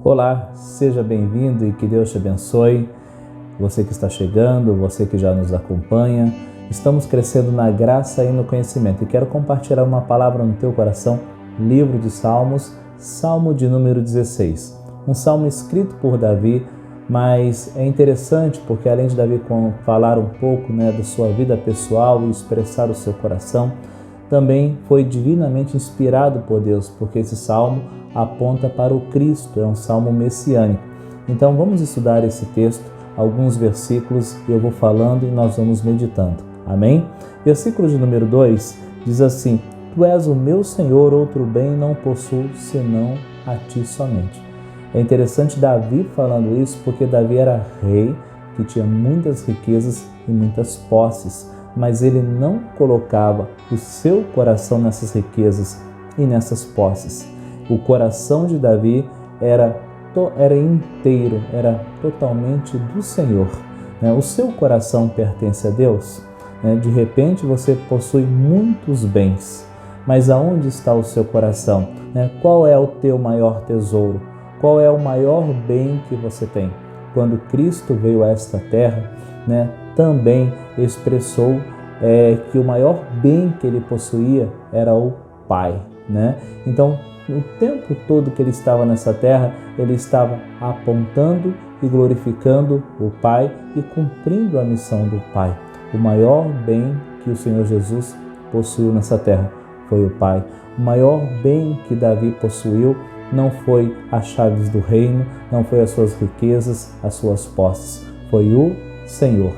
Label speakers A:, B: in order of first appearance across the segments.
A: Olá, seja bem-vindo e que Deus te abençoe. Você que está chegando, você que já nos acompanha, estamos crescendo na graça e no conhecimento. E quero compartilhar uma palavra no teu coração, livro de Salmos, Salmo de número 16. Um salmo escrito por Davi, mas é interessante porque além de Davi falar um pouco da sua vida pessoal e expressar o seu coração, também foi divinamente inspirado por Deus, porque esse salmo aponta para o Cristo, é um salmo messiânico. Então vamos estudar esse texto, alguns versículos, eu vou falando e nós vamos meditando. Amém? Versículo de número 2 diz assim: Tu és o meu Senhor, outro bem não possuo senão a ti somente. É interessante Davi falando isso porque Davi era rei, que tinha muitas riquezas e muitas posses, mas ele não colocava o seu coração nessas riquezas e nessas posses. O coração de Davi era inteiro, era totalmente do Senhor. O seu coração pertence a Deus. De repente você possui muitos bens, mas aonde está o seu coração? Qual é o teu maior tesouro? Qual é o maior bem que você tem? Quando Cristo veio a esta terra, também expressou que o maior bem que ele possuía era o Pai. Então, o tempo todo que ele estava nessa terra, ele estava apontando e glorificando o Pai e cumprindo a missão do Pai. O maior bem que o Senhor Jesus possuiu nessa terra foi o Pai. O maior bem que Davi possuiu não foi as chaves do reino, não foi as suas riquezas, as suas posses, foi o Senhor.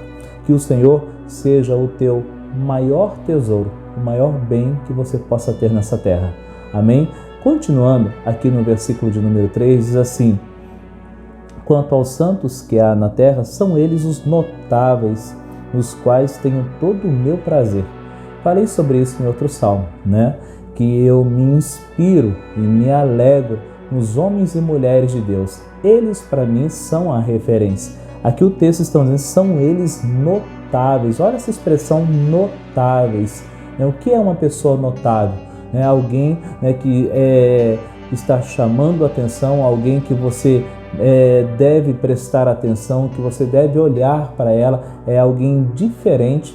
A: Que o Senhor seja o teu maior tesouro, o maior bem que você possa ter nessa terra. Amém? Continuando aqui no versículo de número 3, diz assim: Quanto aos santos que há na terra, são eles os notáveis, nos quais tenho todo o meu prazer. Falei sobre isso em outro salmo, que eu me inspiro e me alegro nos homens e mulheres de Deus. Eles, para mim, são a referência. Aqui o texto está dizendo, são eles notáveis. Olha essa expressão, notáveis. O que é uma pessoa notável? Alguém que está chamando a atenção, alguém que você deve prestar atenção, que você deve olhar para ela, é alguém diferente,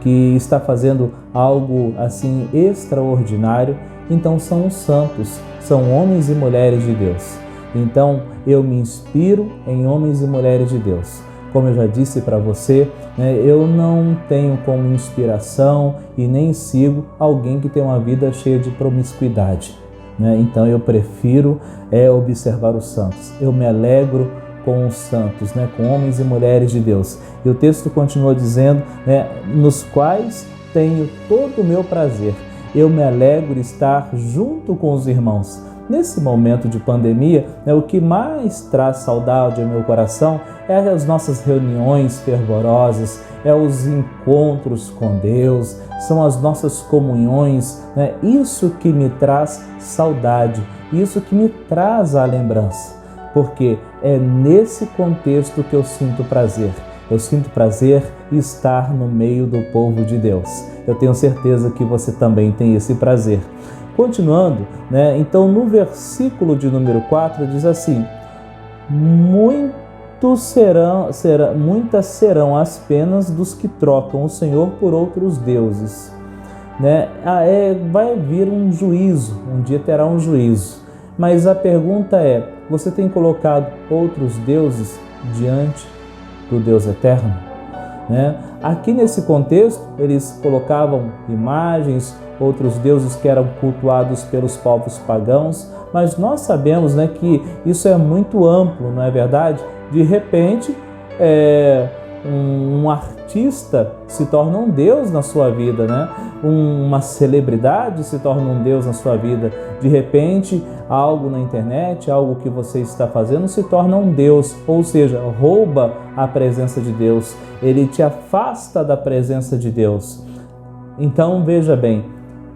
A: que está fazendo algo assim extraordinário. Então são os santos, são homens e mulheres de Deus. Então eu me inspiro em homens e mulheres de Deus. Como eu já disse para você, eu não tenho como inspiração e nem sigo alguém que tem uma vida cheia de promiscuidade. Então eu prefiro observar os santos. Eu me alegro com os santos, com homens e mulheres de Deus. E o texto continua dizendo, nos quais tenho todo o meu prazer. Eu me alegro de estar junto com os irmãos. Nesse momento de pandemia, o que mais traz saudade ao meu coração é as nossas reuniões fervorosas, os encontros com Deus, são as nossas comunhões, isso que me traz saudade, isso que me traz a lembrança, porque é nesse contexto que eu sinto prazer. Eu sinto prazer em estar no meio do povo de Deus. Eu tenho certeza que você também tem esse prazer. Continuando, então no versículo de número 4 diz assim: muitas serão as penas dos que trocam o Senhor por outros deuses. Vai vir um juízo, um dia terá um juízo. Mas a pergunta é, você tem colocado outros deuses diante do Deus eterno? Aqui nesse contexto, eles colocavam imagens, outros deuses que eram cultuados pelos povos pagãos, mas nós sabemos que isso é muito amplo, não é verdade? De repente, um artista se torna um deus na sua vida, uma celebridade se torna um deus na sua vida. De repente, algo na internet, algo que você está fazendo se torna um deus, ou seja, rouba a presença de Deus, ele te afasta da presença de Deus. Então, veja bem,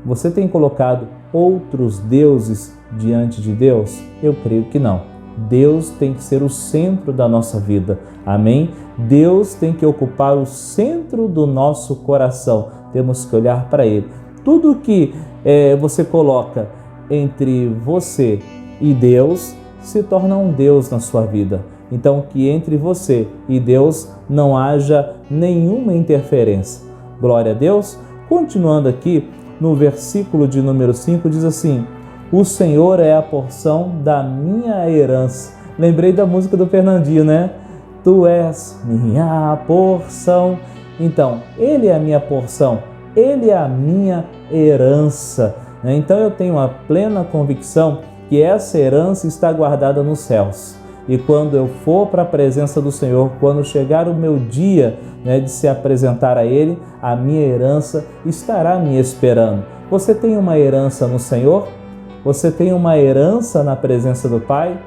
A: você tem colocado outros deuses diante de Deus? Eu creio que não. Deus tem que ser o centro da nossa vida. Amém? Deus tem que ocupar o centro do nosso coração. Temos que olhar para Ele. Tudo que você coloca entre você e Deus se torna um Deus na sua vida. Então, que entre você e Deus não haja nenhuma interferência. Glória a Deus. Continuando aqui, no versículo de número 5, diz assim: o Senhor é a porção da minha herança. Lembrei da música do Fernandinho, né? Tu és minha porção. Então, Ele é a minha porção, Ele é a minha herança. Então, eu tenho a plena convicção que essa herança está guardada nos céus. E quando eu for para a presença do Senhor, quando chegar o meu dia, de se apresentar a Ele, a minha herança estará me esperando. Você tem uma herança no Senhor? Você tem uma herança na presença do Pai?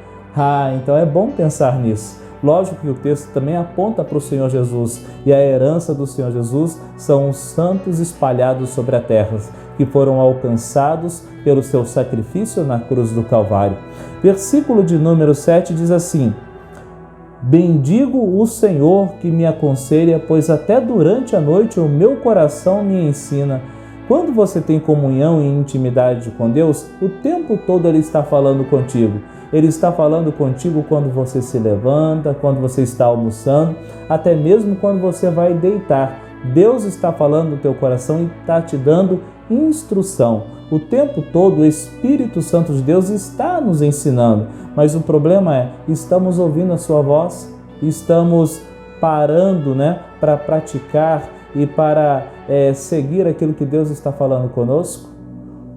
A: Então é bom pensar nisso. Lógico que o texto também aponta para o Senhor Jesus, e a herança do Senhor Jesus são os santos espalhados sobre a terra, que foram alcançados pelo seu sacrifício na cruz do Calvário. Versículo de número 7 diz assim: bendigo o Senhor que me aconselha, pois até durante a noite o meu coração me ensina. Quando você tem comunhão e intimidade com Deus, o tempo todo Ele está falando contigo. Ele está falando contigo quando você se levanta, quando você está almoçando, até mesmo quando você vai deitar. Deus está falando no teu coração e está te dando instrução. O tempo todo o Espírito Santo de Deus está nos ensinando. Mas o problema é, estamos ouvindo a sua voz? Estamos parando, para praticar e para seguir aquilo que Deus está falando conosco?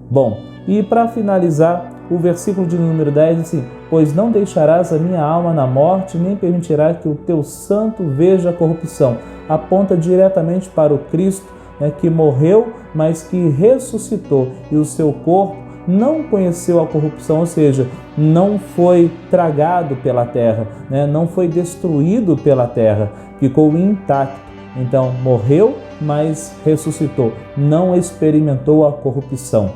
A: Bom, e para finalizar, o versículo de número 10 diz assim: pois não deixarás a minha alma na morte, nem permitirás que o teu santo veja a corrupção. Aponta diretamente para o Cristo, que morreu, mas que ressuscitou, e o seu corpo não conheceu a corrupção, ou seja, não foi tragado pela terra, não foi destruído pela terra, ficou intacto. Então, morreu, mas ressuscitou, não experimentou a corrupção.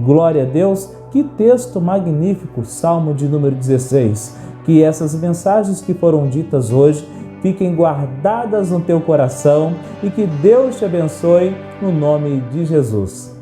A: Glória a Deus, que texto magnífico, Salmo de número 16. Que essas mensagens que foram ditas hoje fiquem guardadas no teu coração e que Deus te abençoe no nome de Jesus.